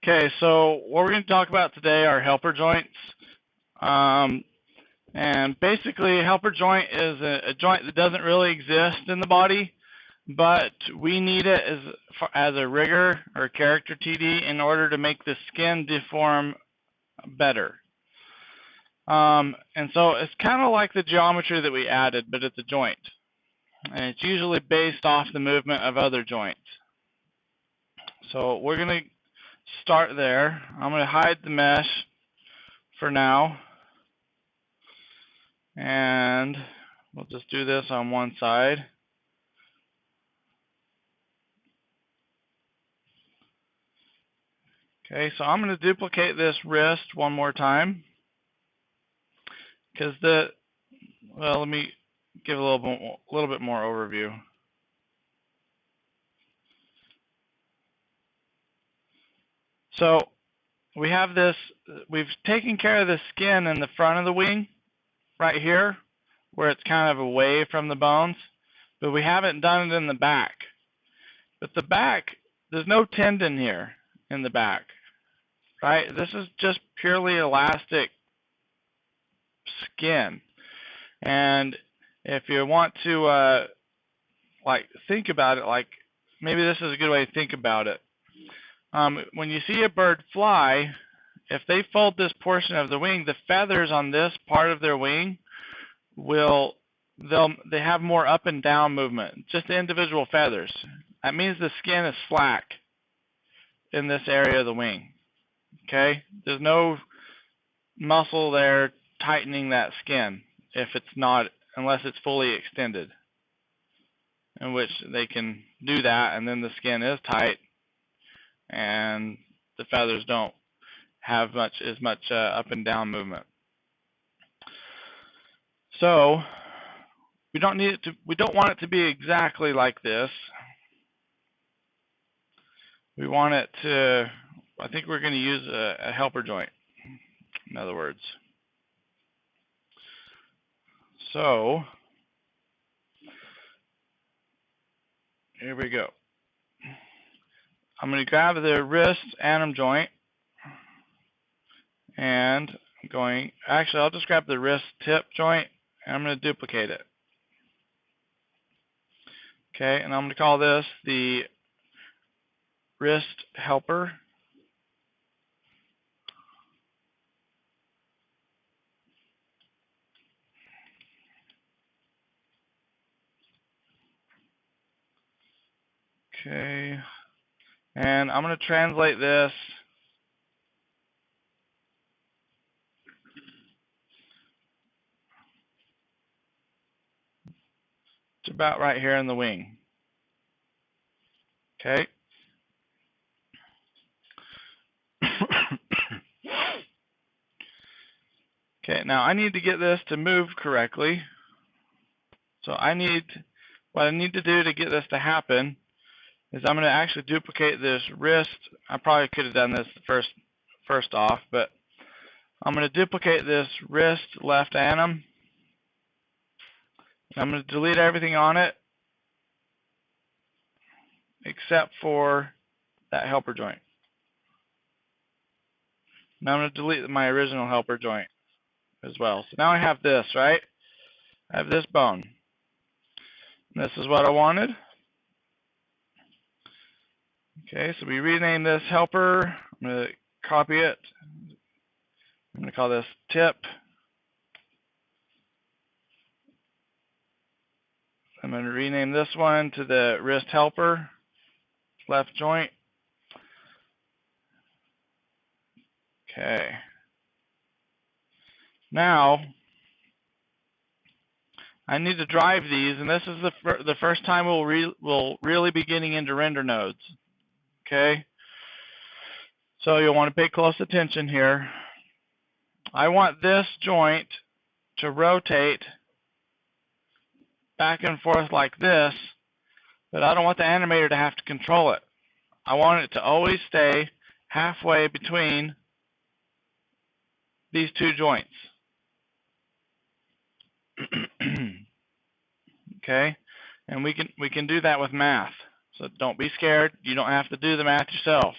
Okay, so what we're going to talk about today are helper joints. And basically, a helper joint is a joint that doesn't really exist in the body, but we need it as a rigger or character TD in order to make the skin deform better. And so it's kind of like the geometry that we added, but it's a joint. And it's usually based off the movement of other joints. So we're going to start there. I'm going to hide the mesh for now. And we'll just do this on one side. Okay, so I'm going to duplicate this wrist one more time. Because let me give a little bit more overview. So we have this, we've taken care of the skin in the front of the wing, right here, where it's kind of away from the bones, but we haven't done it in the back. But the back, there's no tendon here in the back, right? This is just purely elastic skin. And if you want to think about it, like maybe this is a good way to think about it. When you see a bird fly, if they fold this portion of the wing, the feathers on this part of their wing they have more up and down movement, just the individual feathers. That means the skin is slack in this area of the wing. Okay? There's no muscle there tightening that skin unless it's fully extended, in which they can do that, and then the skin is tight and the feathers don't have as much up and down movement. So we don't want it to be exactly like this. We want it to, I think we're going to use a helper joint, in other words. So here we go. I'm going to grab the wrist anim joint, and I'll just grab the wrist tip joint, and I'm going to duplicate it. Okay, and I'm going to call this the wrist helper. Okay, and I'm going to translate this to about right here in the wing. Okay. Okay, now I need to get this to move correctly. So what I need to do to get this to happen is I'm going to actually duplicate this wrist. I probably could have done this first off, but I'm going to duplicate this wrist left anim. I'm going to delete everything on it except for that helper joint. Now I'm going to delete my original helper joint as well. So now I have this, right? I have this bone. And this is what I wanted. Okay, so we rename this helper. I'm going to copy it. I'm going to call this tip. I'm going to rename this one to the wrist helper, left joint. Okay. Now, I need to drive these, and this is the first time we'll really be getting into render nodes. Okay? So you'll want to pay close attention here. I want this joint to rotate back and forth like this, but I don't want the animator to have to control it. I want it to always stay halfway between these two joints. Okay, and we can do that with math. So don't be scared. You don't have to do the math yourself.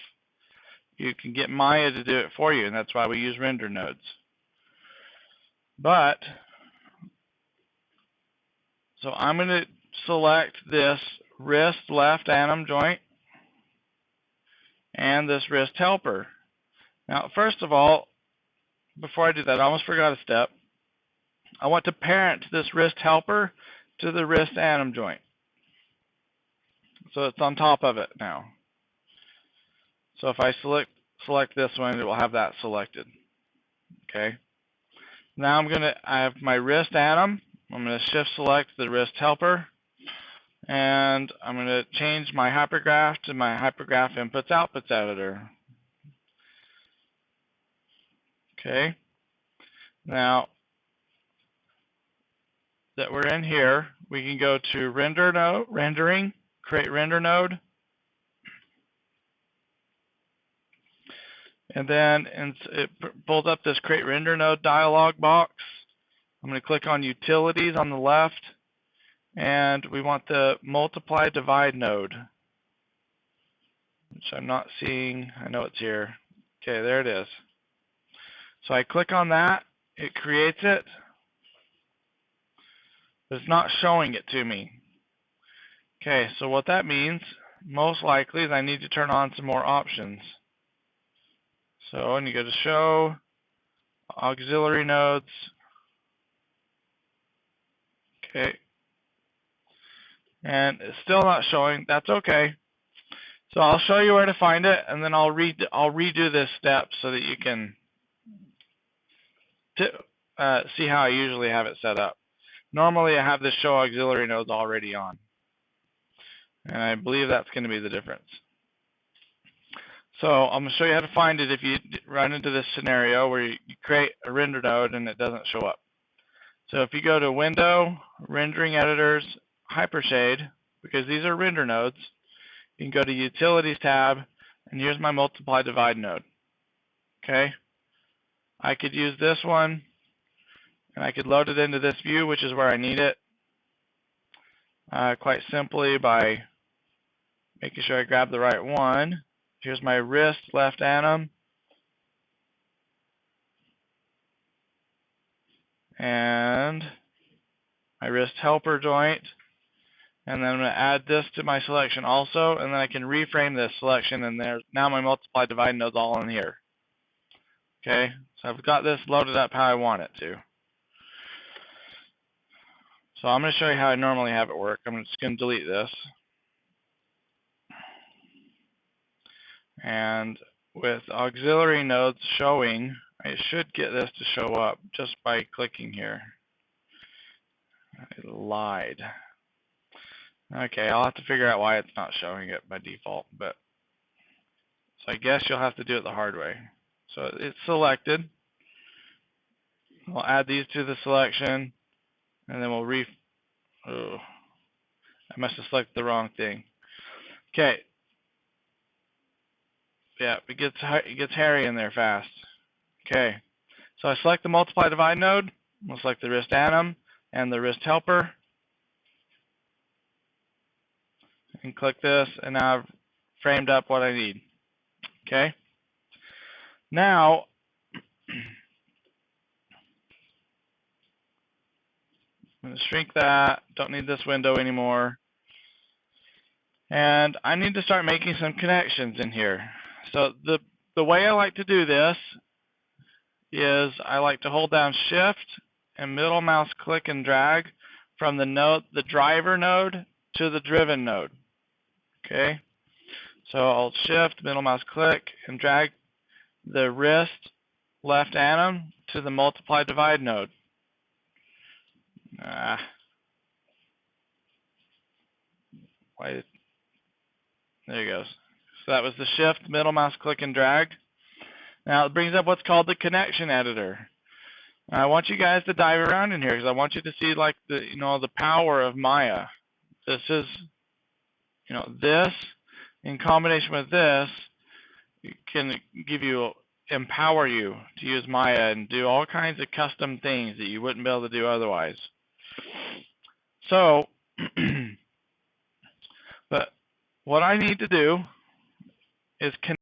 You can get Maya to do it for you, and that's why we use render nodes. But, so I'm going to select this wrist left anim joint and this wrist helper. Now, first of all, before I do that, I almost forgot a step. I want to parent this wrist helper to the wrist anim joint. So it's on top of it now. So if I select this one, it will have that selected. Okay. Now I have my wrist anim. I'm going to shift select the wrist helper, and I'm going to change my hypergraph to my hypergraph inputs outputs editor. Okay. Now that we're in here, we can go to render node, rendering, create render node, and then it pulls up this create render node dialog box. I'm going to click on utilities on the left, and we want the multiply divide node, which I'm not seeing. I know it's here. Okay, there it is. So I click on that, it creates it, but it's not showing it to me. Okay, so what that means, most likely, is I need to turn on some more options. So when you go to show, auxiliary nodes, okay, and it's still not showing. That's okay. So I'll show you where to find it, and then I'll redo this step so that you can see how I usually have it set up. Normally I have this show auxiliary nodes already on, and I believe that's going to be the difference. So I'm going to show you how to find it if you run into this scenario where you create a render node and it doesn't show up. So if you go to Window, Rendering Editors, Hypershade, because these are render nodes, you can go to Utilities tab, and here's my Multiply Divide node. Okay? I could use this one, and I could load it into this view, which is where I need it, quite simply by making sure I grab the right one. Here's my wrist left anim, and my wrist helper joint, and then I'm going to add this to my selection also, and then I can reframe this selection, and there's now my multiply divide nodes all in here. Okay, so I've got this loaded up how I want it to. So I'm going to show you how I normally have it work. I'm just going to delete this. And with auxiliary nodes showing, I should get this to show up just by clicking here. I lied. Okay, I'll have to figure out why it's not showing it by default, but so I guess you'll have to do it the hard way. So it's selected. We'll add these to the selection, and then we'll oh, I must have selected the wrong thing. Okay. Yeah, it gets hairy in there fast. Okay. So I select the multiply divide node. We'll select the wrist anim and the wrist helper. And click this, and now I've framed up what I need. Okay. Now, I'm going to shrink that. Don't need this window anymore. And I need to start making some connections in here. So the way I like to do this is I like to hold down Shift and middle mouse click and drag from the driver node to the driven node. Okay. So I'll Shift, middle mouse click, and drag the wrist left anim to the multiply divide node. There it goes. So that was the Shift, middle mouse click and drag. Now it brings up what's called the connection editor. I want you guys to dive around in here because I want you to see like the power of Maya. This is this in combination with this can empower you to use Maya and do all kinds of custom things that you wouldn't be able to do otherwise. So, but what I need to do is connect